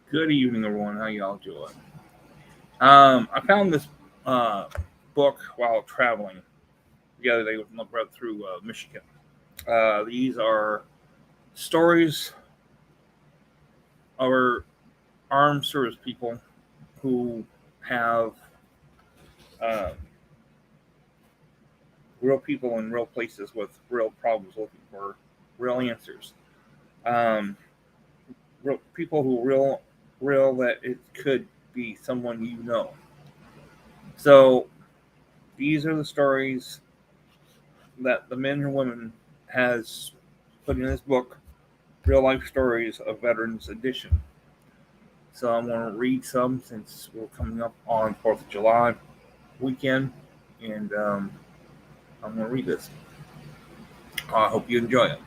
Good evening, everyone. How y'all doing? I found this uh, book while traveling the other day with my brother through Michigan. These are stories of our armed service people who have uh, real people in real places with real problems looking for real answers. Um, Real people who real that it could be someone you know. So these are the stories that the men and women has put in this book, Real Life Stories of Veterans Edition. So I'm going to read some since we're coming up on 4th of July weekend, and I'm going to read this. I hope you enjoy it.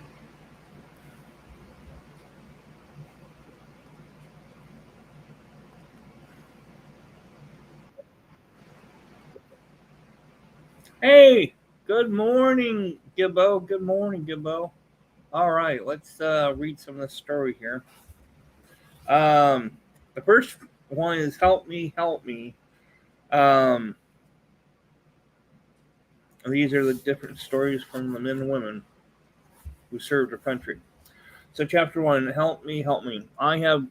Hey, good morning, Gibbo. Good morning, Gibbo. All right, let's read some of the story here. Um, the first one is Help Me, Help Me. Um, these are the different stories from the men and women who served our country. So, chapter one, help me, help me. I have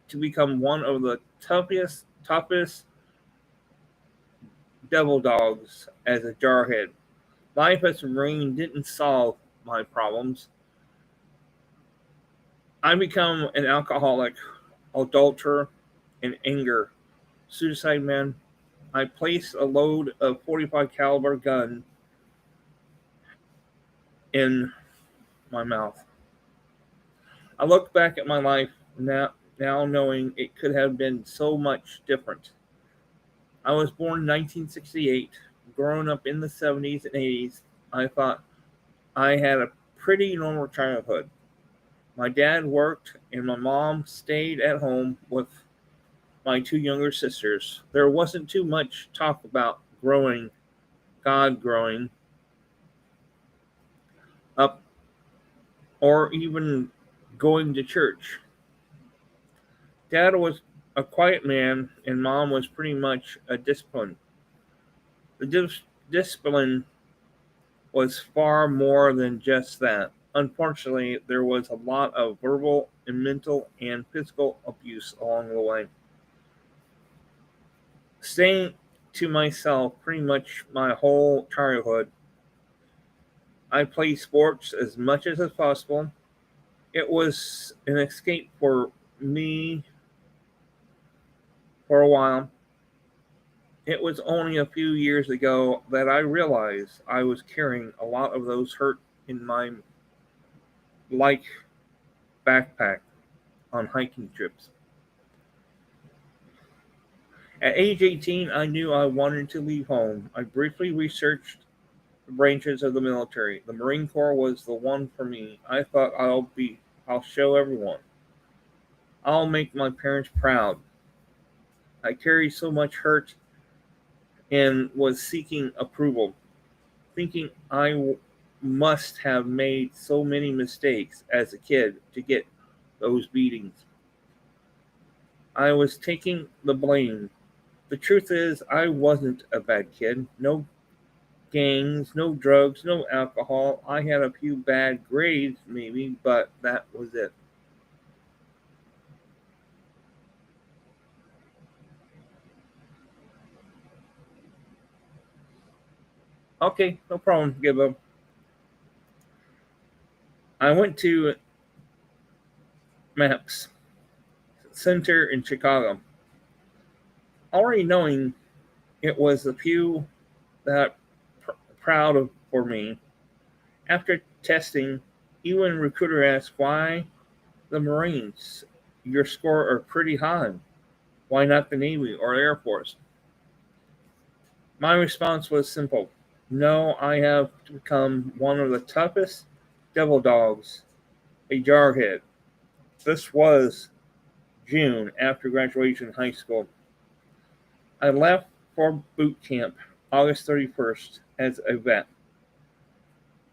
to become one of the toughest devil dogs as a jarhead. Life as a Marine didn't solve my problems. I become an alcoholic, adulterer, and anger, suicide man. I place a load of 45 caliber gun in my mouth. I look back at my life now knowing it could have been so much different. I was born in 1968. Growing up in the 70s and 80s, I thought I had a pretty normal childhood. My dad worked and my mom stayed at home with my two younger sisters. There wasn't too much talk about growing up, or even going to church. Dad was a quiet man and mom was pretty much a discipline. The discipline was far more than just that. Unfortunately, there was a lot of verbal and mental and physical abuse along the way. Staying to myself pretty much my whole childhood, I played sports as much as possible. It was an escape for me for a while. It was only a few years ago that I realized I was carrying a lot of those hurt in my like backpack on hiking trips. At age 18, I knew I wanted to leave home. I briefly researched the branches of the military. The Marine Corps was the one for me. I thought I'll show everyone. I'll make my parents proud. I carried so much hurt and was seeking approval, thinking must have made so many mistakes as a kid to get those beatings. I was taking the blame. The truth is, I wasn't a bad kid. No gangs, no drugs, no alcohol. I had a few bad grades, maybe, but that was it. Okay, no problem, Gibbo. I went to MAPS Center in Chicago, already knowing it was the few that pr- proud of for me. After testing, even recruiter asked why the Marines. Your score are pretty high. Why not the Navy or Air Force? My response was simple. No, I have to become one of the toughest devil dogs, a jarhead. This was June after graduation high school. I left for boot camp August 31st as a vet.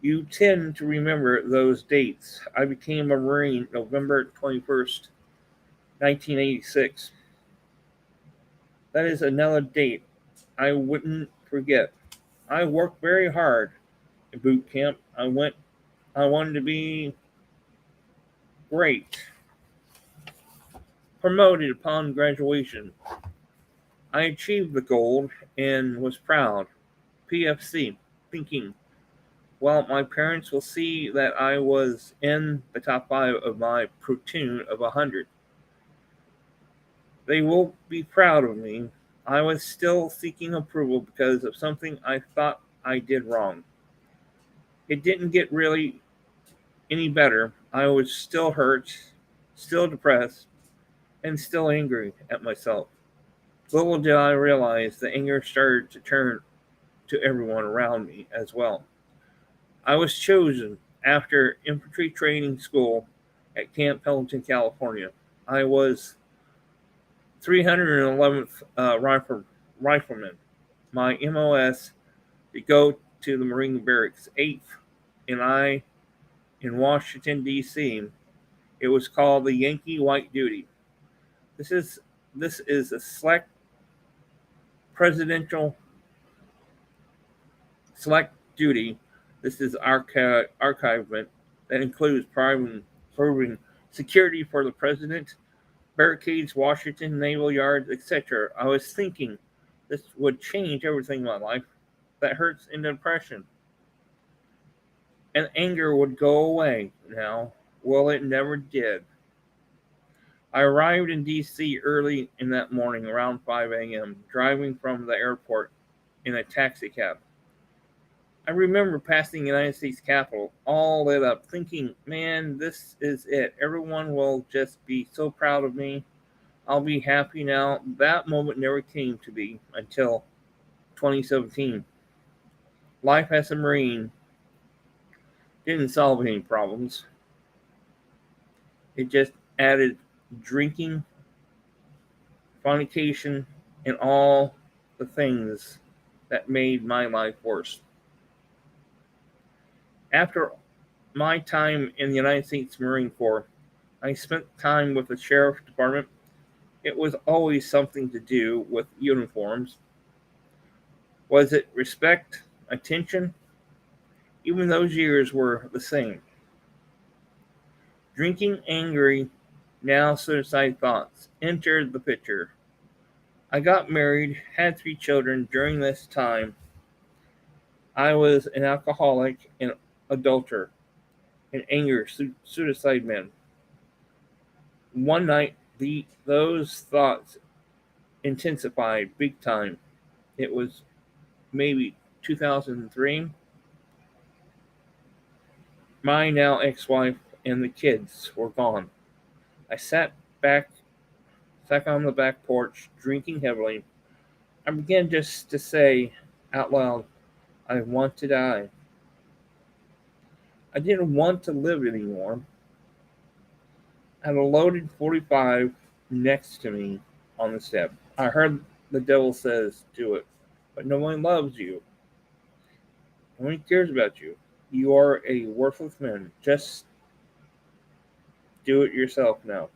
You tend to remember those dates. I became a Marine November 21st, 1986. That is another date I wouldn't forget. I worked very hard in boot camp. I wanted to be great. Promoted upon graduation. I achieved the goal and was proud. PFC, thinking, well, my parents will see that I was in the top 5 of my platoon of 100. They will be proud of me. I was still seeking approval because of something I thought I did wrong. It didn't get really any better. I was still hurt, still depressed, and still angry at myself. Little did I realize the anger started to turn to everyone around me as well. I was chosen after infantry training school at Camp Pendleton, California. I was 311th Rifleman. My MOS to go to the Marine Barracks 8th, and I in Washington D.C. It was called the Yankee White Duty. This is this is a presidential select duty. This is archivement that includes proving security for the president, barricades, Washington, naval yards, etc. I was thinking this would change everything in my life that hurts and depression. And anger would go away now. Well, it never did. I arrived in D.C. early in that morning around 5 a.m., driving from the airport in a taxi cab. I remember passing the United States Capitol, all lit up, thinking, man, this is it. Everyone will just be so proud of me. I'll be happy now. That moment never came to be until 2017. Life as a Marine didn't solve any problems. It just added drinking, fornication, and all the things that made my life worse. After my time in the United States Marine Corps, I spent time with the Sheriff Department. It was always something to do with uniforms. Was it respect, attention? Even those years were the same. Drinking, angry, now suicide thoughts entered the picture. I got married, had 3 children during this time. I was an alcoholic and adulterer, an anger, suicide man. One night, those thoughts intensified big time. It was maybe 2003. My now ex-wife and the kids were gone. I sat on the back porch, drinking heavily. I began just to say out loud, I want to die. I didn't want to live anymore. I had a loaded 45 next to me on the step. I heard the devil says, do it. But no one loves you. No one cares about you. You are a worthless man. Just do it yourself now.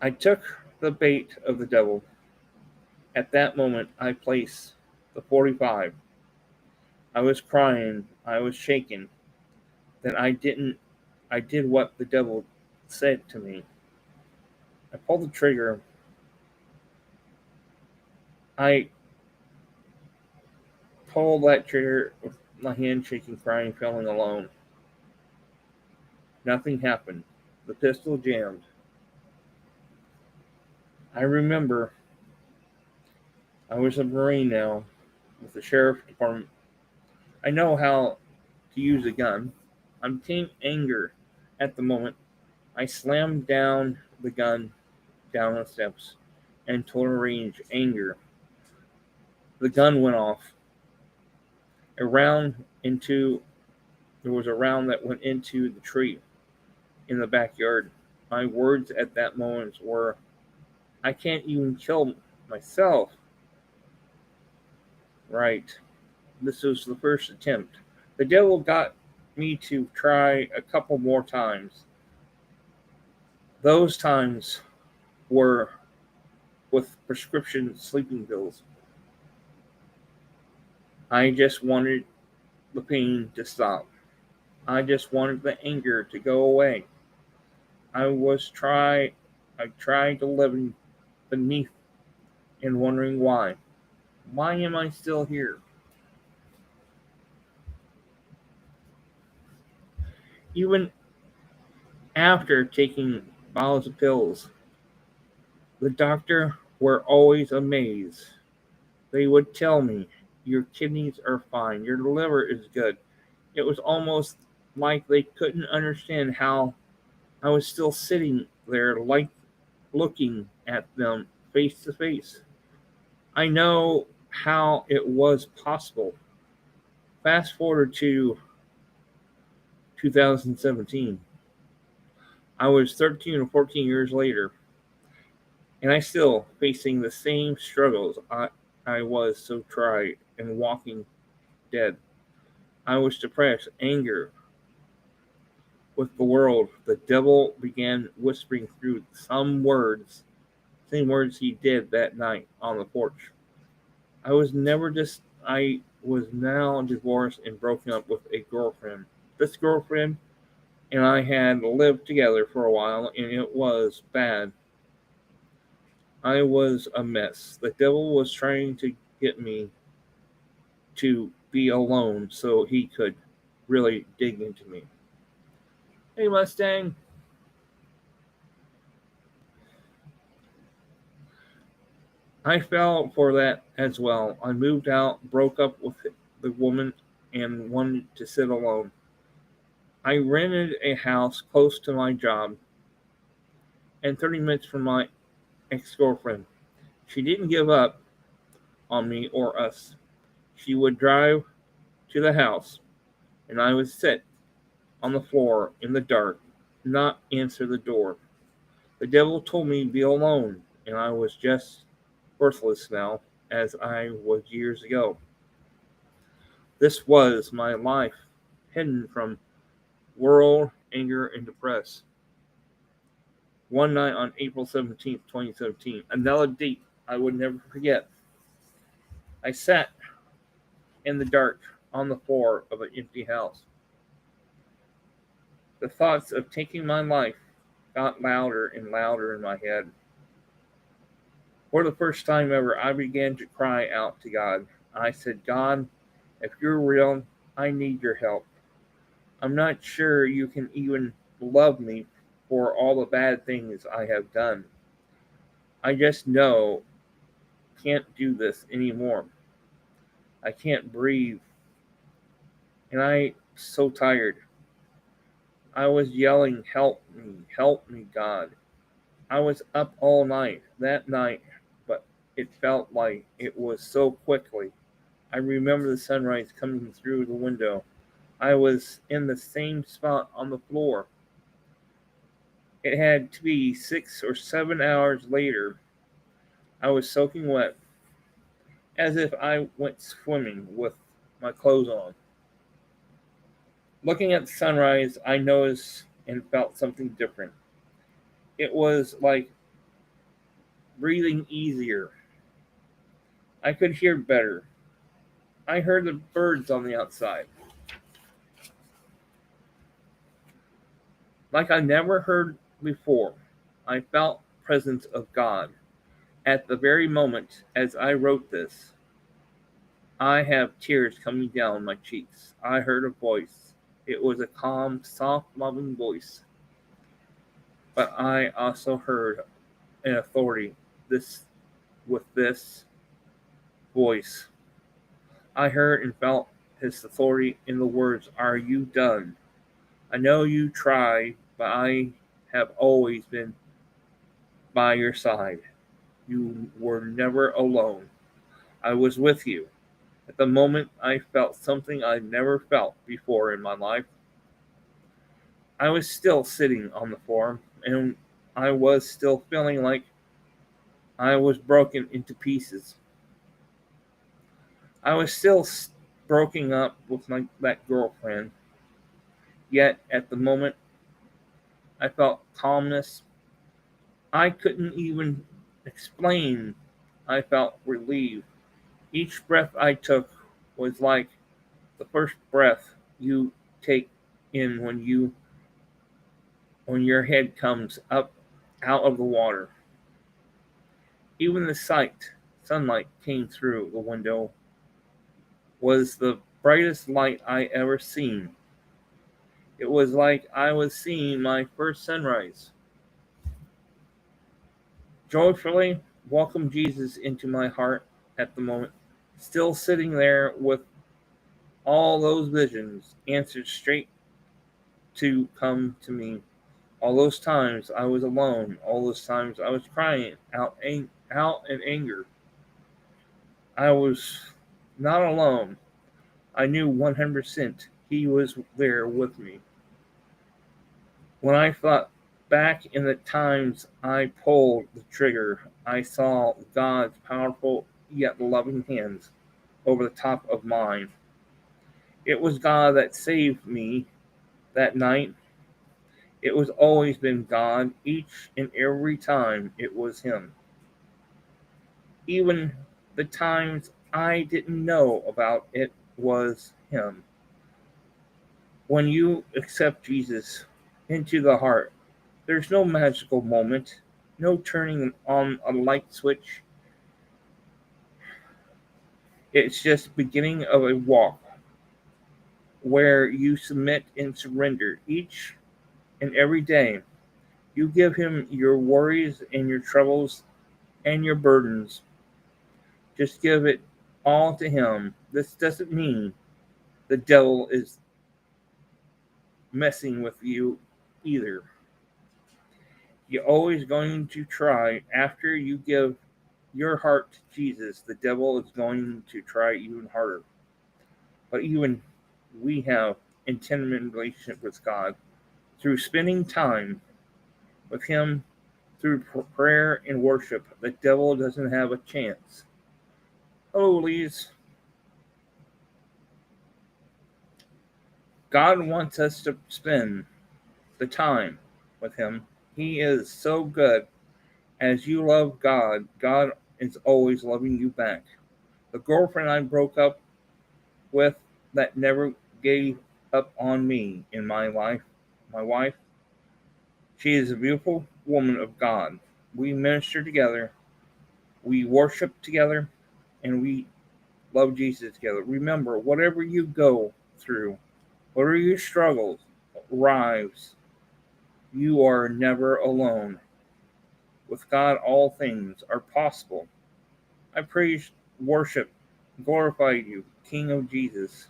I took the bait of the devil. At that moment, I placed the 45. I was crying. I was shaking. Then I did what the devil said to me. I pulled the trigger. I pulled that trigger with my hand shaking, crying, feeling alone. Nothing happened. The pistol jammed. I remember I was a Marine now with the Sheriff Department. I know how to use a gun. I became anger at the moment. I slammed down the gun down the steps and total range anger. The gun went off. A round into There was a round that went into the tree in the backyard. My words at that moment were, I can't even kill myself. Right. This was the first attempt. The devil got me to try a couple more times. Those times were with prescription sleeping pills. I just wanted the pain to stop. I just wanted the anger to go away. I was try I tried to live beneath and wondering why. Why am I still here? Even after taking bottles of pills, the doctor were always amazed. They would tell me, your kidneys are fine, your liver is good. It was almost like they couldn't understand how I was still sitting there, like looking at them face to face. I know how it was possible. Fast forward to 2017. I was 13 or 14 years later, and I still facing the same struggles I was so tried and walking dead. I was depressed, anger with the world. The devil began whispering through same words he did that night on the porch. I was now divorced and broken up with a girlfriend. This girlfriend and I had lived together for a while, and it was bad. I was a mess. The devil was trying to get me to be alone so he could really dig into me. Hey, Mustang. I fell for that as well. I moved out, broke up with the woman, and wanted to sit alone. I rented a house close to my job and 30 minutes from my ex girlfriend. She didn't give up on me or us. She would drive to the house, and I would sit on the floor in the dark, not answer the door. The devil told me to be alone, and I was just worthless now, as I was years ago. This was my life, hidden from world, anger, and depressed. One night on April 17th, 2017, another date I would never forget. I sat in the dark on the floor of an empty house. The thoughts of taking my life got louder and louder in my head. For the first time ever, I began to cry out to God. I said, God, if you're real, I need your help. I'm not sure you can even love me for all the bad things I have done. I just know I can't do this anymore. I can't breathe, and I'm so tired. I was yelling, help me, God. I was up all night that night, but it felt like it was so quickly. I remember the sunrise coming through the window. I was in the same spot on the floor. It had to be 6 or 7 hours later. I was soaking wet, as if I went swimming with my clothes on. Looking at the sunrise, I noticed and felt something different. It was like breathing easier. I could hear better. I heard the birds on the outside, like I never heard before. I felt presence of God. At the very moment as I wrote this, I have tears coming down my cheeks. I heard a voice. It was a calm, soft, loving voice. But I also heard an authority this with this voice. I heard and felt his authority in the words, are you done? I know you tried, but I have always been by your side. You were never alone. I was with you. At the moment, I felt something I never felt before in my life. I was still sitting on the floor, and I was still feeling like I was broken into pieces. I was still broken up with that girlfriend, yet at the moment, I felt calmness. I couldn't even explain. I felt relieved. Each breath I took was like the first breath you take in when your head comes up out of the water. Even the sunlight came through the window was the brightest light I ever seen. It was like I was seeing my first sunrise. Joyfully welcomed Jesus into my heart at the moment, still sitting there with all those visions answered straight to come to me. All those times I was alone, all those times I was crying out in anger. I was not alone. I knew 100% He was there with me. When I thought back in the times I pulled the trigger, I saw God's powerful yet loving hands over the top of mine. It was God that saved me that night. It was always been God. Each and every time it was Him. Even the times I didn't know about it was Him. When you accept Jesus into the heart, there's no magical moment, no turning on a light switch. It's just beginning of a walk where you submit and surrender each and every day. You give Him your worries and your troubles and your burdens. Just give it all to Him. This doesn't mean the devil is messing with you either. You're always going to try after you give your heart to Jesus. The devil is going to try even harder. But even we have intimate relationship with God through spending time with Him through prayer and worship. The devil doesn't have a chance. Oh, Lise, God wants us to spend the time with Him. He is so good. As you love God, God is always loving you back. The girlfriend I broke up with that never gave up on me in my wife, she is a beautiful woman of God. We minister together, we worship together, and we love Jesus together. Remember, whatever you go through, whatever your struggles rise, you are never alone. With God, all things are possible. I praise, worship, glorify you, King of Jesus.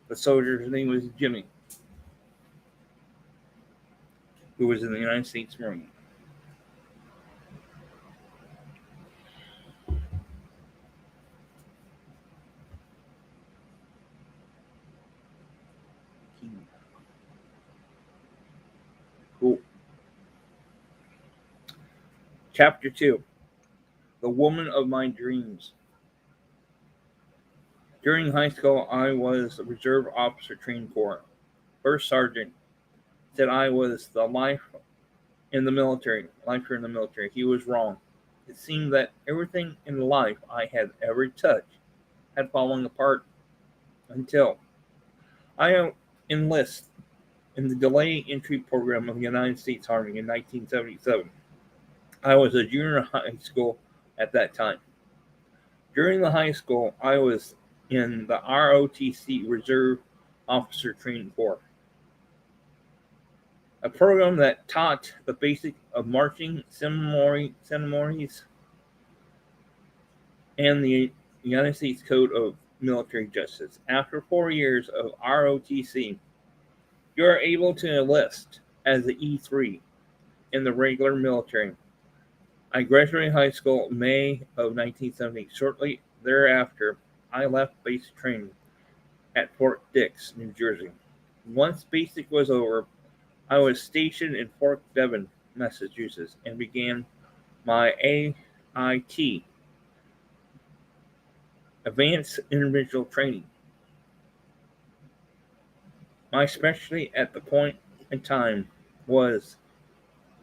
The soldier's name was Jimmy, who was in the United States Marine. Cool. Chapter 2, The Woman of My Dreams. During high school, I was a reserve officer trained corps. First sergeant said I was the lifer in the military. He was wrong. It seemed that everything in life I had ever touched had fallen apart until I enlisted in the delay entry program of the United States Army in 1977. I was a junior in high school at that time. During the high school, I was in the ROTC Reserve Officer Training Corps, a program that taught the basic of marching ceremonies and the United States Code of Military Justice. After 4 years of ROTC, you are able to enlist as the E3 in the regular military. I graduated high school in May of 1970. Shortly thereafter, I left basic training at Fort Dix, New Jersey. Once basic was over, I was stationed in Fort Devon, Massachusetts, and began my AIT, Advanced Individual Training. My specialty at the point in time was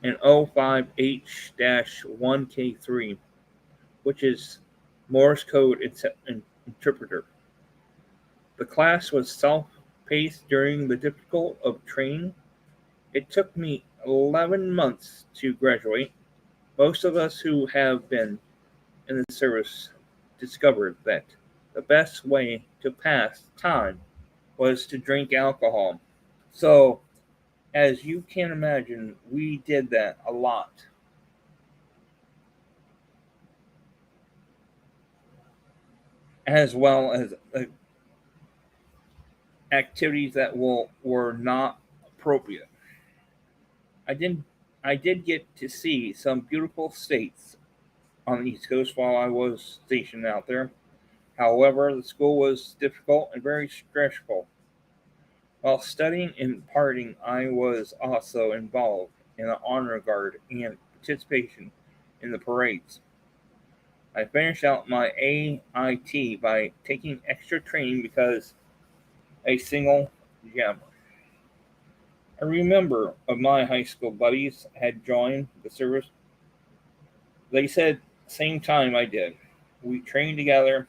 and 05H-1K3, which is Morse code interpreter. The class was self-paced during the difficult of training. It took me 11 months to graduate. Most of us who have been in the service discovered that the best way to pass time was to drink alcohol. So, as you can imagine, we did that a lot, as well as activities that were not appropriate. I did I did get to see some beautiful states on the East Coast while I was stationed out there. However, the school was difficult and very stressful. While studying and partying, I was also involved in the honor guard and participation in the parades. I finished out my AIT by taking extra training because a single gem. I remember of my high school buddies had joined the service. They said same time I did. We trained together,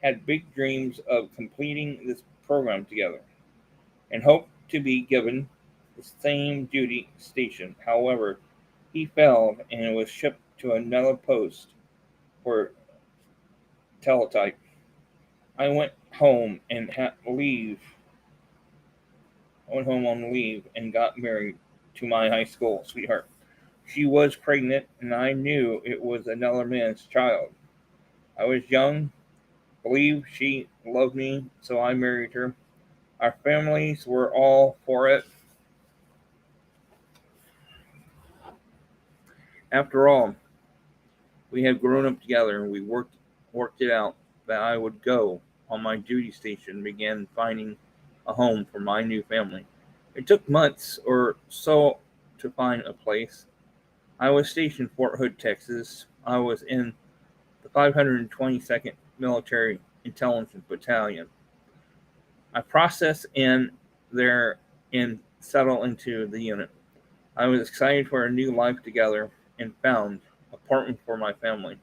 had big dreams of completing this program together, and hoped to be given the same duty station. However, he failed and was shipped to another post for teletype. I went home and had leave. I went home on leave and got married to my high school sweetheart. She was pregnant, and I knew it was another man's child. I was young, believed she loved me, so I married her. Our families were all for it. After all, we had grown up together and we worked it out that I would go on my duty station and began finding a home for my new family. It took months or so to find a place. I was stationed in Fort Hood, Texas. I was in the 522nd Military Intelligence Battalion. I processed in there and settled into the unit. I was excited for a new life together and found an apartment for my family.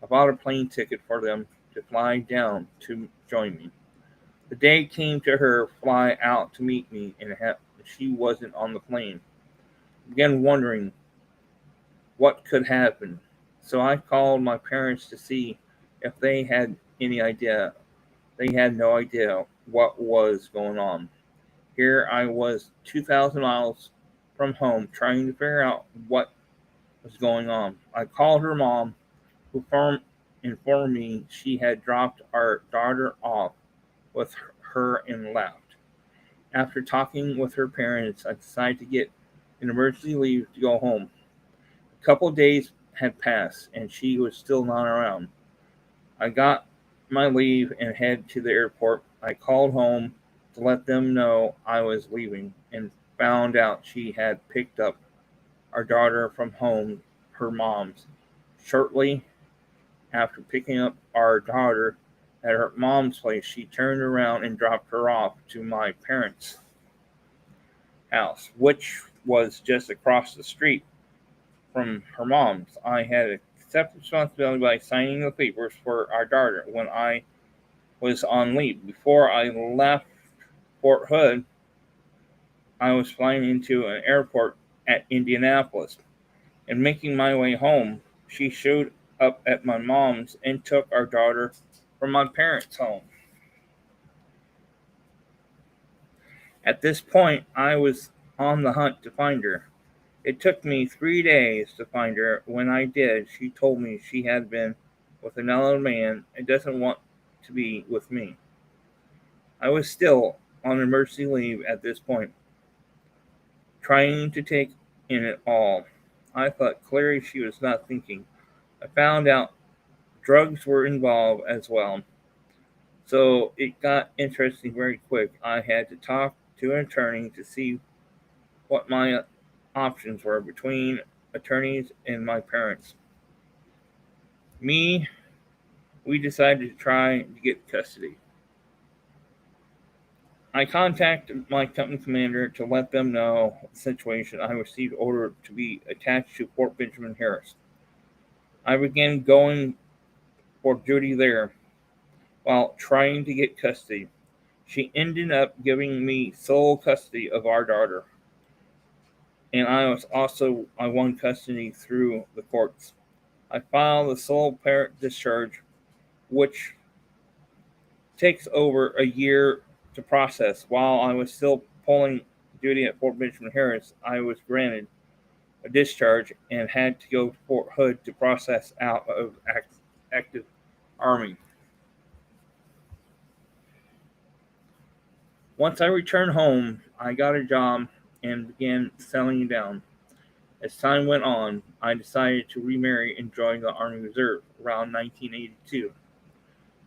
I bought a plane ticket for them to fly down to join me. The day came to her fly out to meet me, and she wasn't on the plane. I began wondering what could happen, so I called my parents to see if they had any idea. They had no idea what was going on. Here I was 2,000 miles from home trying to figure out what was going on. I called her mom, who informed me she had dropped our daughter off with her and left. After talking with her parents, I decided to get an emergency leave to go home. A couple of days had passed and she was still not around. I got my leave and headed to the airport. I called home to let them know I was leaving and found out she had picked up our daughter from home, her mom's. Shortly after picking up our daughter at her mom's place, she turned around and dropped her off to my parents' house, which was just across the street from her mom's. I had accepted responsibility by signing the papers for our daughter when I was on leave. Before I left Fort Hood, I was flying into an airport at Indianapolis and making my way home. She showed up at my mom's and took our daughter from my parents' home. At this point, I was on the hunt to find her. It took me 3 days to find her. When I did, she told me she had been with another man and doesn't want to be with me. I was still on emergency leave at this point, trying to take in it all. I thought clearly she was not thinking. I found out drugs were involved as well. So it got interesting very quick. I had to talk to an attorney to see what my options were between attorneys and my parents. Me, we decided to try to get custody. I contacted my company commander to let them know the situation. I received order to be attached to Fort Benjamin Harris. I began going for duty there while trying to get custody. She ended up giving me sole custody of our daughter, and I won custody through the courts. I filed a sole parent discharge, which takes over a year to process. While I was still pulling duty at Fort Benjamin Harris, I was granted a discharge and had to go to Fort Hood to process out of active Army. Once I returned home, I got a job and began settling down. As time went on, I decided to remarry and join the Army Reserve around 1982.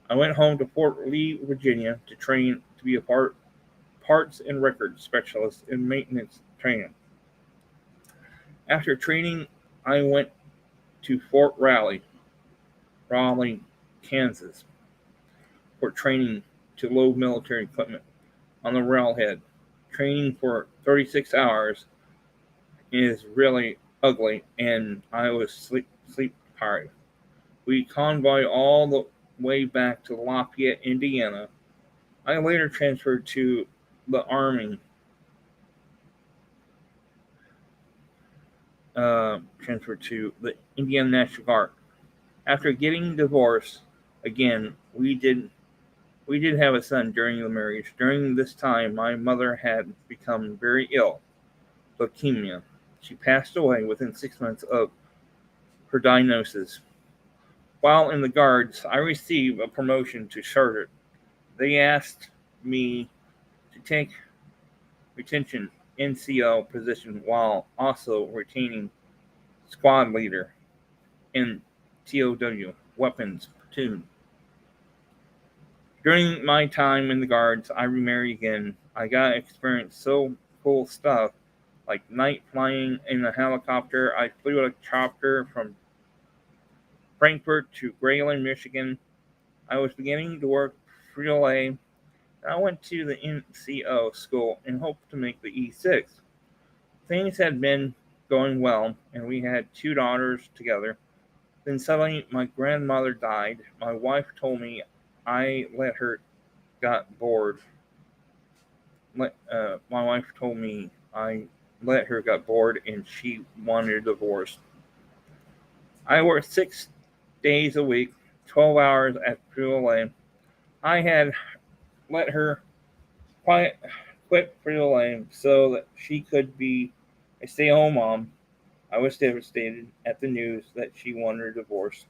I went home to Fort Lee, Virginia to train to be a parts and records specialist in maintenance training. After training, I went to Fort Raleigh, Kansas, for training to load military equipment on the railhead. Training for 36 hours is really ugly, and I was sleep deprived. We convoyed all the way back to Lafayette, Indiana. I later transferred to the Indiana National Guard. After getting divorced again, we did have a son during the marriage. During this time, my mother had become very ill, leukemia. She passed away within 6 months of her diagnosis. While in the Guards, I received a promotion to sergeant. They asked me to take retention NCO position while also retaining squad leader in TOW weapons platoon. During my time in the Guards, I remarried again. I got to experience so cool stuff like night flying in a helicopter. I flew a chopper from Frankfurt to Grayling, Michigan. I was beginning to work Frito-Lay, and I went to the NCO school and hoped to make the E6. Things had been going well, and we had 2 daughters together. Then suddenly my grandmother died. My wife told me I let her got bored. My wife told me I let her got bored and she wanted a divorce. I worked 6 days a week, 12 hours at Frito-Lay. I had let her quit Frito-Lay so that she could be a stay-at-home mom. I was devastated at the news that she wanted a divorce.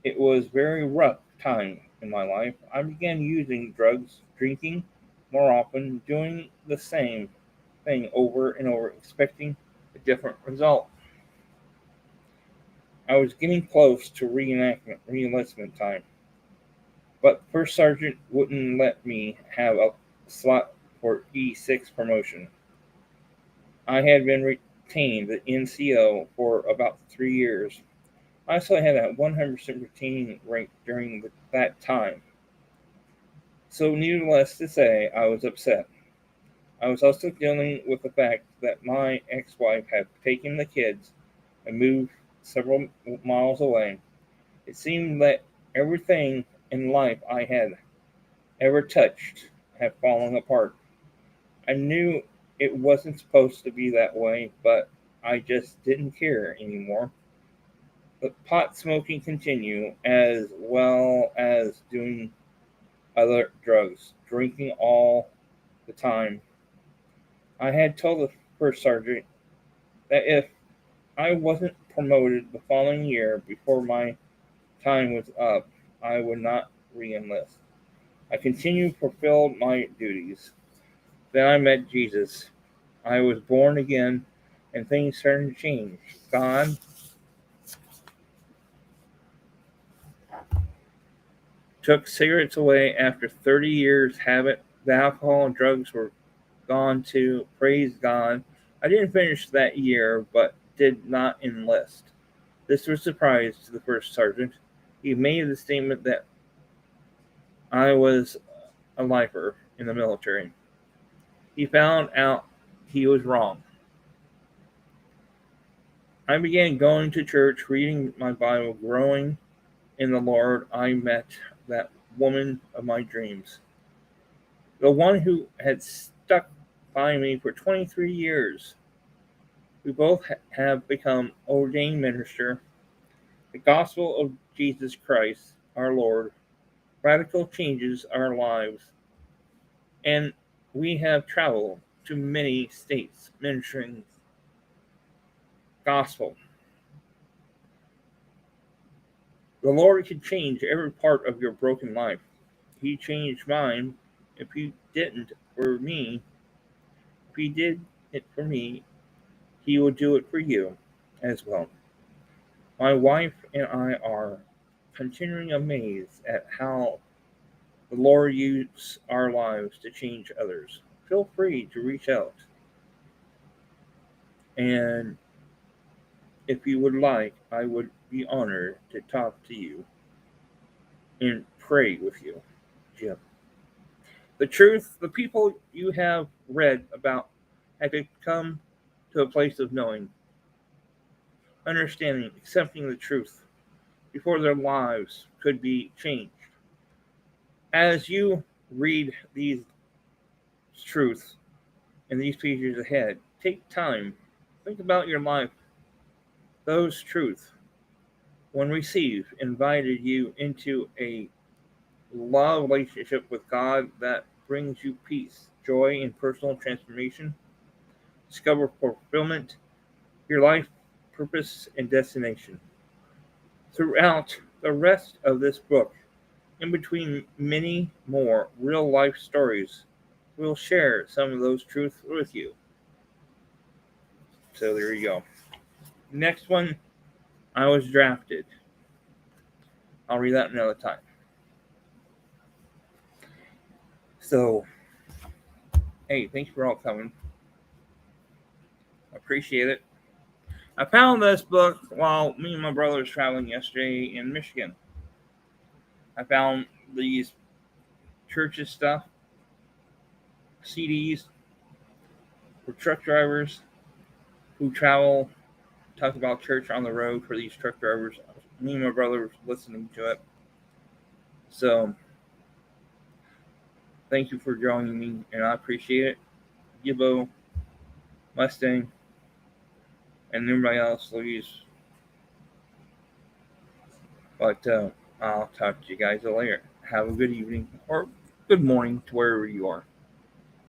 It was a very rough time in my life. I began using drugs, drinking more often, doing the same thing over and over, expecting a different result. I was getting close to reenlistment time, but First Sergeant wouldn't let me have a slot for E6 promotion. I had been retained at NCO for about 3 years. I also had a 100% retaining rate during that time. So, needless to say, I was upset. I was also dealing with the fact that my ex wife had taken the kids and moved several miles away. It seemed that everything in life I had ever touched had fallen apart. I knew it wasn't supposed to be that way, but I just didn't care anymore. But pot smoking continued as well as doing other drugs, drinking all the time. I had told the first sergeant that if I wasn't promoted the following year before my time was up, I would not reenlist. I continued to fulfill my duties. Then I met Jesus. I was born again, and things started to change. God took cigarettes away after 30 years habit. The alcohol and drugs were gone too. Praise God. I didn't finish that year, but did not enlist. This was a surprise to the first sergeant. He made the statement that I was a lifer in the military. He found out he was wrong. I began going to church, reading my Bible, growing in the Lord. I met that woman of my dreams, the one who had stuck by me for 23 years. We both have become ordained minister. The gospel of Jesus Christ, our Lord, radical changes our lives, and we have traveled to many states ministering gospel. The Lord can change every part of your broken life. He changed mine. If He didn't for me, if He did it for me, He will do it for you as well. My wife and I are continuing amazed at how the Lord uses our lives to change others. Feel free to reach out. And if you would like, I would be honored to talk to you and pray with you, Jim. The truth, the people you have read about have come to a place of knowing, understanding, accepting the truth before their lives could be changed. As you read these truths in these pages ahead, take time, think about your life. Those truths, when received, invited you into a love relationship with God that brings you peace, joy, and personal transformation. Discover fulfillment, your life purpose, and destination. Throughout the rest of this book, in between many more real life stories, we'll share some of those truths with you. So there you go. Next one, I was drafted. I'll read that another time. So, hey, thanks for all coming. I appreciate it. I found this book while me and my brother was traveling yesterday in Michigan. I found these churches stuff, CDs for truck drivers who travel, talk about church on the road for these truck drivers. Me and my brother were listening to it. So, thank you for joining me, and I appreciate it. Gibbo, Mustang, and everybody else, please. But I'll talk to you guys later. Have a good evening or good morning to wherever you are.